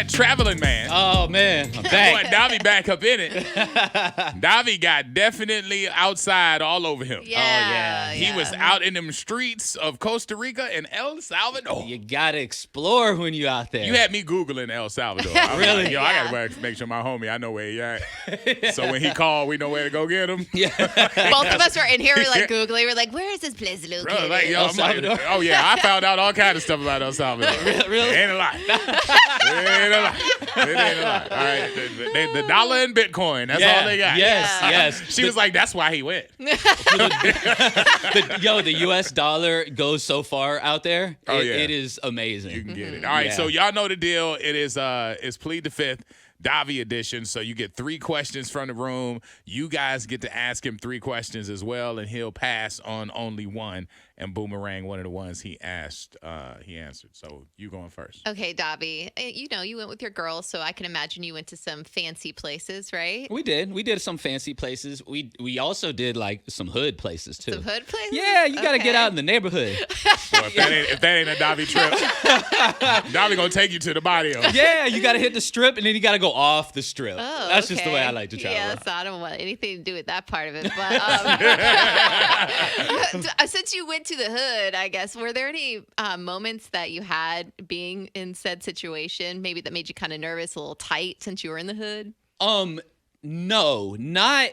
that traveling man. Oh, man. I'm back. Boy, Davy back up in it. Davy got definitely outside all over him. Yeah. He was out in them streets of Costa Rica and El Salvador. You got to explore when you're out there. You had me Googling El Salvador. Really? Like, I got to make sure my homie, I know where he at. So when he called, we know where to go get him. Yeah. Both of us were in here, we're like Googling. We're like, where is this place located? Bro, like, El Salvador? I found out all kinds of stuff about El Salvador. Really? It ain't a lie. It ain't a lie. All right. The dollar and Bitcoin. That's all they got. Yes. She was like, that's why he went. The U.S. dollar goes so far out there. It is amazing. You can get it. All right, so y'all know the deal. It is it's Plead the Fifth, Davy edition. So you get 3 questions from the room. You guys get to ask him 3 questions as well, and he'll pass on only one and boomerang one of the ones he asked. He answered. So you going first. Okay, Davy. You went with your girls, so I can imagine you went to some fancy places, right? We did some fancy places. We also did like some hood places too. Some hood places? Yeah, you got to get out in the neighborhood. Well, if that ain't a Davy trip, Davy gonna take you to the barrio. Yeah, you got to hit the strip, and then you got to go off the strip. Oh, That's just the way I like to travel. Yeah, so I don't want anything to do with that part of it. But since you went to the hood, I guess, were there any moments that you had being in said situation, maybe that made you kind of nervous, a little tight since you were in the hood? No, not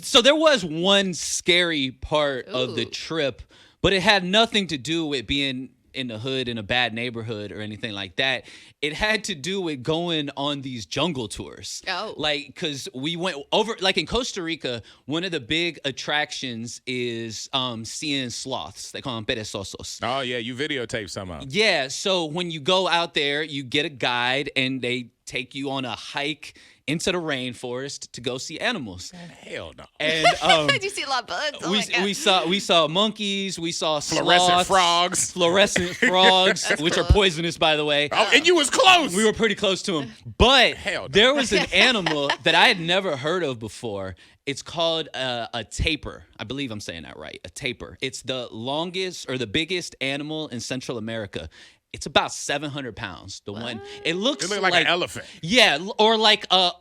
so there was one scary part of the trip, but it had nothing to do with being in the hood in a bad neighborhood or anything like that. It had to do with going on these jungle tours. Oh. Like, because we went over, like in Costa Rica, one of the big attractions is seeing sloths. They call them perezosos. Oh, yeah, you videotape some of them. Yeah, so when you go out there, you get a guide and they take you on a hike into the rainforest to go see animals. Hell no. And Did you see a lot of bugs? Oh my God. we saw monkeys, we saw Fluorescent sloths, frogs, which are poisonous, by the way. Oh, and you was close. We were pretty close to them. But Hell no. there was an animal that I had never heard of before. It's called a tapir. I believe I'm saying that right. A tapir. It's the longest or the biggest animal in Central America. It's about 700 pounds. The one. It looks like an elephant. Yeah, or like a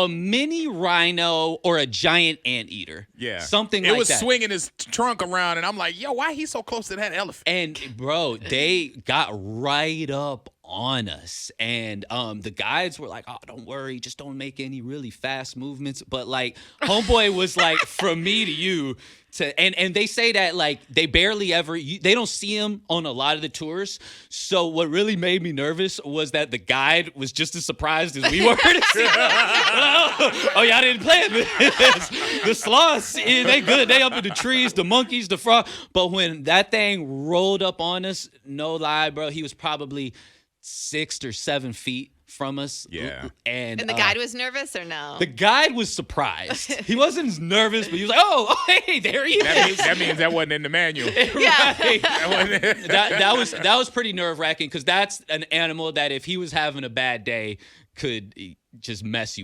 mini rhino or a giant anteater. Yeah. Something like that. It was swinging his trunk around, and I'm like, yo, why he so close to that elephant? And, bro, they got right up on us. And the guides were like, oh, don't worry. Just don't make any really fast movements. But, like, homeboy was like, from me to you. And they say that, like, they barely ever, they don't see him on a lot of the tours. So what really made me nervous was that the guide was just as surprised as we were to see him. Oh, y'all didn't plan this. The sloths, they good. They up in the trees, the monkeys, the frog. But when that thing rolled up on us, no lie, bro, he was probably 6 or 7 feet from us. Yeah. And the guide was nervous or no? The guide was surprised. He wasn't as nervous, but he was like, oh hey, there he is. That means that wasn't in the manual. Yeah. That was pretty nerve-wracking because that's an animal that if he was having a bad day could just mess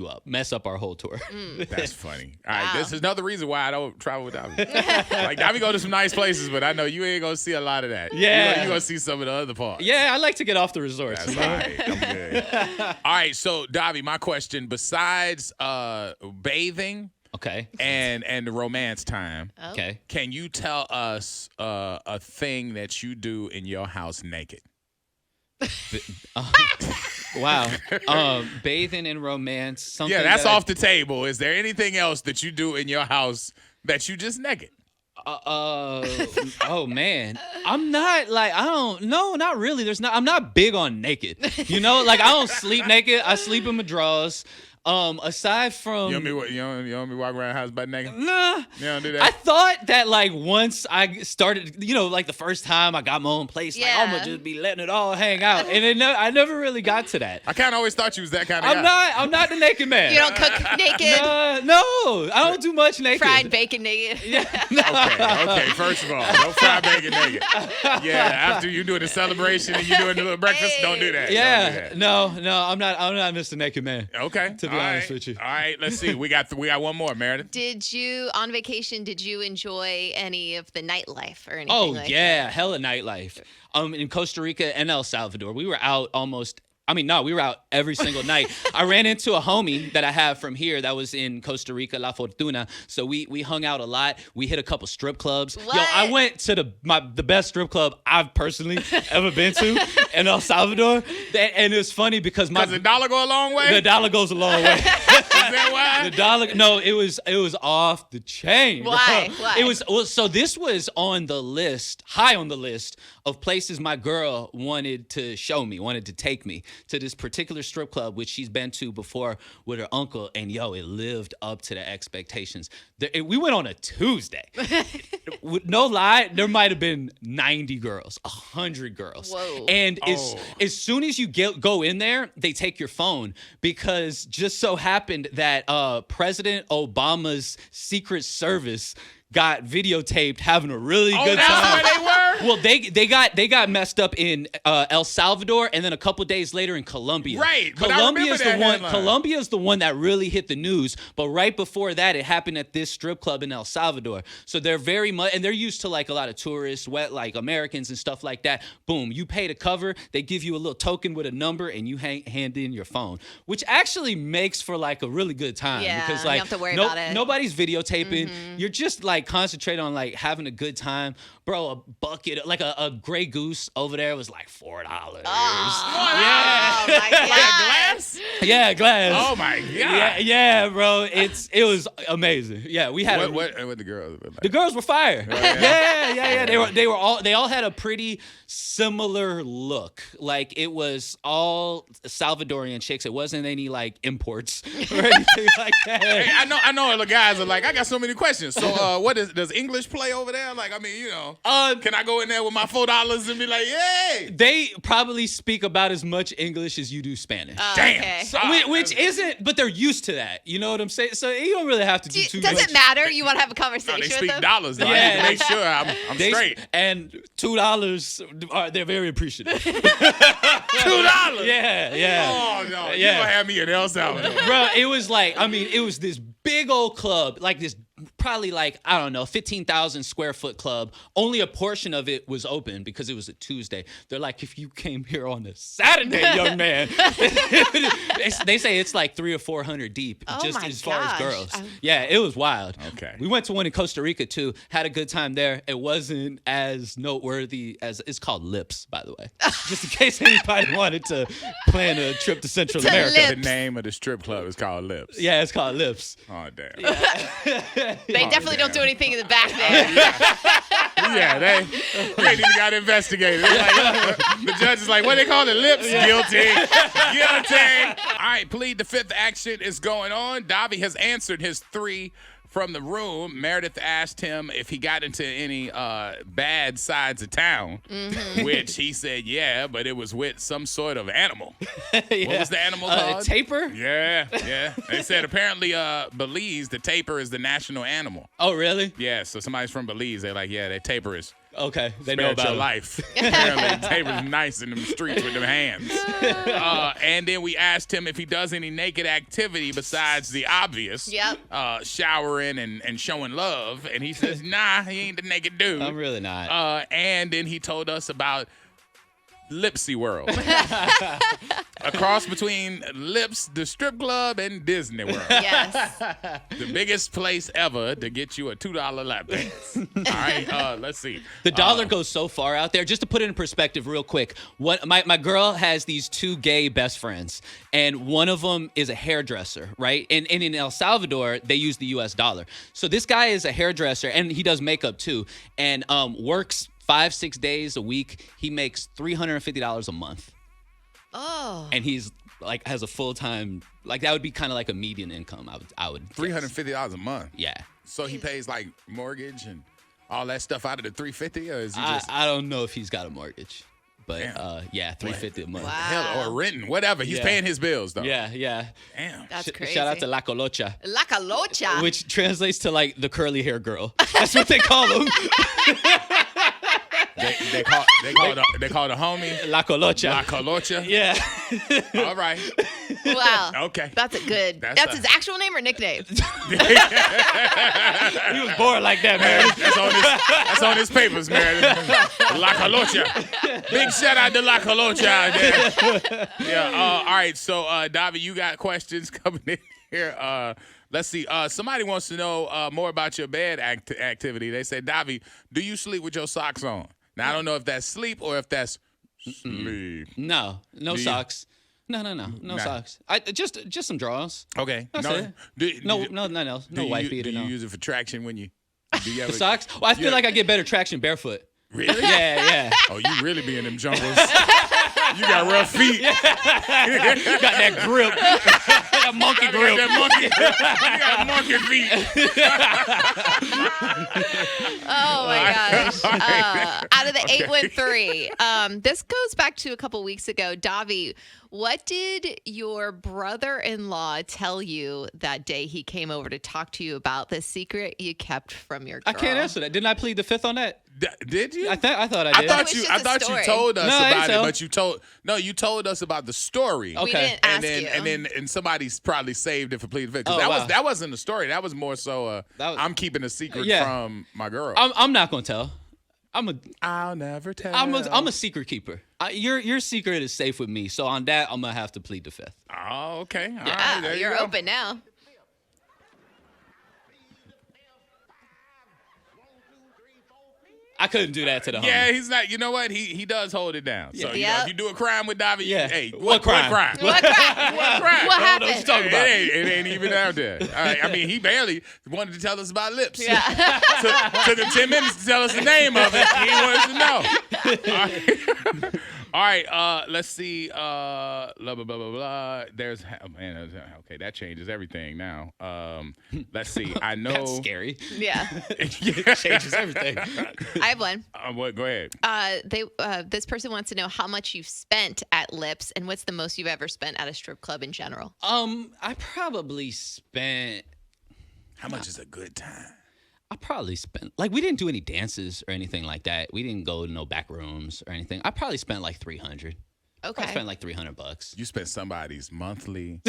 up our whole tour. That's funny. All right, this is another reason why I don't travel with Davy. Like, Davy go to some nice places, but I know you ain't going to see a lot of that. Yeah. You're going to see some of the other parts. Yeah, I like to get off the resorts. That's right. I'm good. All right, so, Davy, my question, besides bathing Okay. and the romance time, Okay. can you tell us a thing that you do in your house naked? Wow. Bathing in romance. Something that's that off the table. Is there anything else that you do in your house that you just naked? Oh man, I'm not like no, not really. I'm not big on naked. You know, like I don't sleep naked. I sleep in my drawers. Aside from You don't be walking around the house butt naked? Nah. You don't do that? I thought that like once I started, like the first time I got my own place, like I'm gonna just be letting it all hang out, and I never really got to that. I kind of always thought you was that kind of guy. I'm not the naked man. You don't cook naked? No, I don't do much naked. Fried bacon naked? Okay. First of all, don't fry bacon naked. Yeah, after you doing the celebration and you doing the little breakfast, don't do that. Yeah, don't do that. no, I'm not Mr. Naked Man. Okay. To be honest with you. All right, let's see. We got one more, Meredith. On vacation, did you enjoy any of the nightlife or anything Oh, like yeah. that? Hella nightlife. In Costa Rica and El Salvador. We were out almost No, we were out every single night. I ran into a homie that I have from here that was in Costa Rica, La Fortuna. So we hung out a lot. We hit a couple strip clubs. What? Yo, I went to the best strip club I've personally ever been to in El Salvador. And it's funny because Does the dollar go a long way? the dollar goes a long way. Is that why? The dollar, no, it was off the chain. bro. Why? So this was on the list, high on the list of places my girl wanted to take me to this particular strip club, which she's been to before with her uncle, and yo, it lived up to the expectations. We went on a Tuesday. No lie, there might have been 90 girls, 100 girls. Whoa. And as soon as you go in there, they take your phone because just so happened that President Obama's Secret Service got videotaped having a really good that's time. where they were? Well, they got messed up in El Salvador and then a couple days later in Colombia. Right, but I remember that headline. Colombia's the one that really hit the news, but right before that it happened at this strip club in El Salvador. So they're very much, and they're used to like a lot of tourists, like Americans and stuff like that. Boom, you pay to cover, they give you a little token with a number and you hand in your phone, which actually makes for like a really good time because like you don't have to worry about it. Nobody's videotaping. You're just like concentrate on like having a good time, bro. A bucket, like a Grey Goose over there was like $4. Oh Yeah, my God. Like a glass? yeah, glass. Oh my God. Yeah, bro. It was amazing. Yeah, we had What the girls look like? the girls were fire. Yeah. They all had a pretty similar look. Like it was all Salvadorian chicks. It wasn't any like imports or anything like that. Hey, I know the guys are like, I got so many questions. So does English play over there? Like, I mean, can I go in there with my $4 and be like, yay? They probably speak about as much English as you do Spanish. Damn. Okay. So, which isn't, but they're used to that. You know what I'm saying? So you don't really have to do too much. Does it matter? You want to have a No, conversation they with speak them? dollars. Though. I Yeah. need to make sure I'm straight. And $2, they're very appreciative. $2. Yeah. Oh no, you Yeah. gonna have me in El Salvador? Bro, it was like, it was this big old club, like this probably like, I don't know, 15,000 square foot club. Only a portion of it was open because it was a Tuesday. They're like, if you came here on a Saturday, young man, they say it's like 300 or 400 deep, Oh just my as far as gosh. girls. Yeah, it was wild. Okay. We went to one in Costa Rica too, had a good time there. It wasn't as noteworthy as, it's called Lips, by the way. Just in case anybody wanted to plan a trip to Central To America. Lips. The name of the strip club is called Lips. Yeah, it's called Lips. Oh damn. They definitely don't do anything in the back there. Yeah, they ain't even got investigated. Like, the judge is like, what they call it? Lips? Guilty. All right, plead the fifth action is going on. Davy has answered his 3 from the room. Meredith asked him if he got into any bad sides of town, which he said, yeah, but it was with some sort of animal. What was the animal called? Tapir? Yeah. They said apparently Belize, the tapir is the national animal. Oh, really? Yeah, so somebody's from Belize. They're like, yeah, that tapir is Okay, they know spared about your it. life. Apparently, tabor's nice in them streets with them hands. And then we asked him if he does any naked activity besides the obvious. Yep. Showering and showing love. And he says, nah, he ain't the naked dude. I'm really not. And then he told us about Lipsy World. A cross between Lips, the strip club, and Disney World. Yes. The biggest place ever to get you a $2 lap dance. All right, let's see. The dollar goes so far out there. Just to put it in perspective real quick, my girl has these 2 gay best friends, and one of them is a hairdresser, right? And in El Salvador, they use the U.S. dollar. So this guy is a hairdresser, and he does makeup too, and works 5-6 days a week. He makes $350 a month. Oh. And he's like has a full-time, like that would be kind of like a median income. I would guess. $350 a month. Yeah. So he pays like mortgage and all that stuff out of the $350, or is he just I don't know if he's got a mortgage, but Damn. yeah, $350 a month. Wow. hell or renting, whatever? He's Yeah. paying his bills though. Yeah. Damn. That's crazy. Shout out to La Colocha, La Calocha. which translates to like the curly hair girl. That's what they call them. They call the homie La Colocha. La Colocha. Yeah. All right. Wow. Okay. That's a good. That's That's his actual name or nickname? He was born like that, man. That's on his papers, man. La Colocha. Big shout out to La Colocha out there. Yeah. All right. So, Davy, you got questions coming in here. Let's see. Somebody wants to know more about your bed activity. They say, Davy, do you sleep with your socks on? Now, I don't know if that's sleep or if that's sleep. No socks. No Nah. socks. Just some drawers. Okay. That's it. Nothing else. No white beater. Do No you use it for traction when you? Do you ever, socks. Well, I feel like I get better traction barefoot. Really? Yeah. Oh, you really be in them jungles. You got rough feet. Got that grip. That monkey grip. You got monkey feet. Oh my gosh. Out of the 813, this goes back to a couple weeks ago. Davy, what did your brother-in-law tell you that day he came over to talk to you about the secret you kept from your girl? I can't answer that. Didn't I plead the fifth on that? Did you? I thought I I did. thought was you. just I a thought story. you told us No, I about didn't it, but you told us about the story. We Okay. didn't ask And you. then somebody's probably saved it for plead the fifth. 'Cause Oh, wow. that wasn't the story. That was more so. That was- I'm keeping a secret Yeah. from my girl. I'm not gonna tell. I'll never tell. I'm a secret keeper. Your secret is safe with me. So on that, I'm gonna have to plead the fifth. Oh, okay. All right, Ah, there you you're go. open now. I couldn't do that to the homie. Yeah, he's not. You know what? He does hold it down. So you know, Yep. if you do a crime with Davy, Yeah. hey, What crime? What crap? What crime? What I don't know what happened? you're talking about. It ain't even out there. All right, I mean, he barely wanted to tell us about lips. Yeah. Took him 10 minutes to tell us the name of it. He wanted to know. All right. All right, let's see. Blah, blah, blah, blah, blah. There's, oh, man, okay, that changes everything now. Let's see. I know. That's scary. Yeah. Changes everything. I have one. What? Go ahead. This person wants to know how much you've spent at Lips and what's the most you've ever spent at a strip club in general. I probably spent. How much is a good time? I probably spent, like, we didn't do any dances or anything like that. We didn't go to no back rooms or anything. I probably spent like $300. Okay. I spent like $300. You spent somebody's monthly.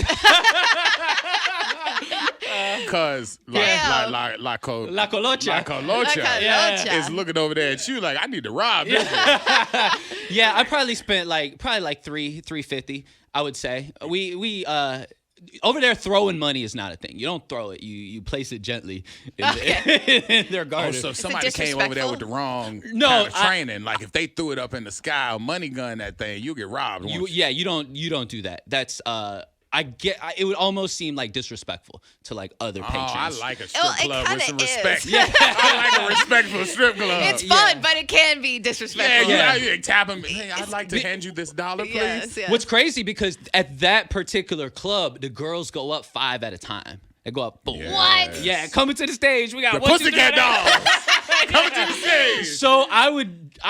Cause Damn. La Colocha. La Colocha. La Colocha. Yeah. Is looking over there at you like, I need to rob this one. Yeah, I probably spent like $350, I would say. We over there, throwing money is not a thing. You don't throw it. You place it gently in their Oh, garden. so if somebody came over there with the wrong No, kind of training, like if they threw it up in the sky or money gun that thing, you get robbed. won't you? you don't do that. That's it would almost seem like disrespectful to like other patrons. Oh, I like a strip Well, it club with some kinda is. respect. Yeah, I like a respectful strip club. It's fun, Yeah. but it can be yeah, disrespectful. you tap them. Hey, I'd like to hand you this $1, please. Yes. What's crazy because at that particular club, the girls go up 5 at a time. They go up, boom. Yeah. What? Yeah, coming to the stage. We got The 1, 2, 3, Pussycat 4. Dolls coming to the stage. So I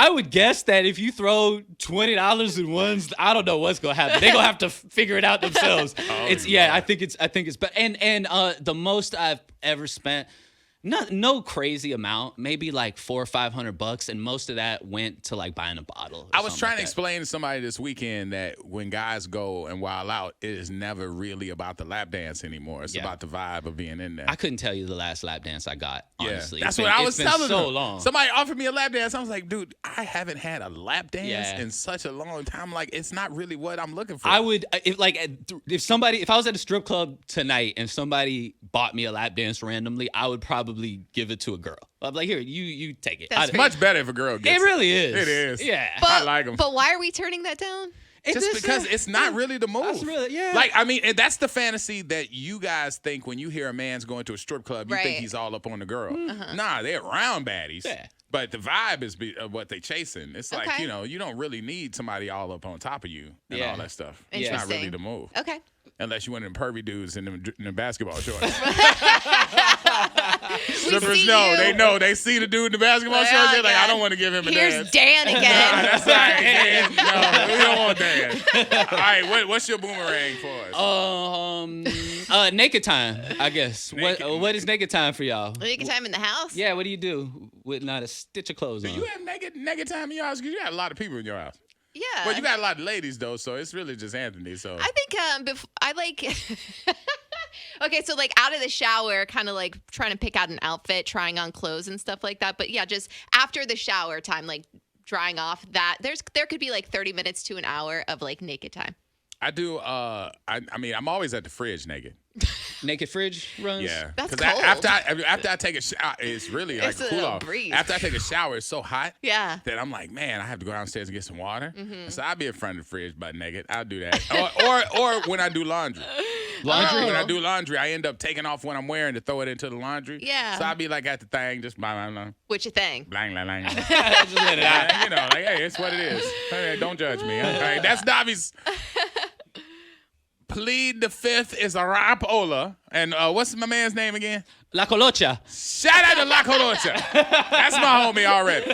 would guess that if you throw $20 in ones, I don't know what's gonna happen. They're gonna have to figure it out themselves. I think it's better. And the most I've ever spent, no crazy amount, maybe like $400 or $500, and most of that went to like buying a bottle. or I was something trying like to that. explain to somebody this weekend that when guys go and wild out, it is never really about the lap dance anymore. It's Yeah. about the vibe of being in there. I couldn't tell you the last lap dance I got. Honestly, that's It's what been- I was it's been telling so them. long. Somebody offered me a lap dance. I was like, dude, I haven't had a lap dance Yeah. in such a long time. Like, it's not really what I'm looking for. I would if I was at a strip club tonight and somebody bought me a lap dance randomly, I would probably give it to a girl. I'd be like, here, you take it. That's It's much better if a girl gets It really is. It is. Yeah. I like 'em. But why are we turning that down? Just because it's not really the move. That's really- yeah. Like, I mean, and that's the fantasy that you guys think when you hear a man's going to a strip club, you think Right. he's all up on the girl. Nah, they're around baddies. Yeah. But the vibe is what they chasing. It's like, Okay. you don't really need somebody all up on top of you and Yeah. all that stuff. It's not really Interesting. the move. Okay. Unless you one of them pervy dudes in the basketball shorts. Strippers know. They know. They see the dude in the basketball shorts. They're like, I don't want to give him a Here's dance. Dan again. That's right. Dan. No, we don't want Dan. All right, what's your boomerang for us? Naked time, I guess. What is naked time for y'all? Naked time in the house? Yeah, what do you do with not a stitch of clothes on? Do you have naked time in your house? Because you got a lot of people in your house. Yeah. Well, you got a lot of ladies, though, so it's really just Anthony. So I think I like okay, so like out of the shower, kind of like trying to pick out an outfit, trying on clothes and stuff like that. But yeah, just after the shower time, like drying off that, there could be like 30 minutes to an hour of like naked time. I do. I mean, I'm always at the fridge naked. Naked fridge runs? Yeah, That's 'cause cold. After I take a shower, it's really like It's a a cool off. breeze. After I take a shower, it's so hot. Yeah. That I'm like, man, I have to go downstairs and get some water. Mm-hmm. So I'll be in front of the fridge butt naked. I'll do that. or when I do laundry. Laundry? When I do laundry, I end up taking off what I'm wearing to throw it into the laundry. Yeah. So I'll be like at the thing, just blah, blah, blah. Which you think? Blang, blang, blang. Just let it out. You know, like, hey, it's what it is. Hey, don't judge me. All right, that's Davy's. Plead the Fifth is a rapola. And what's my man's name again? La Colocha. Shout out to La Colocha. That's my homie already.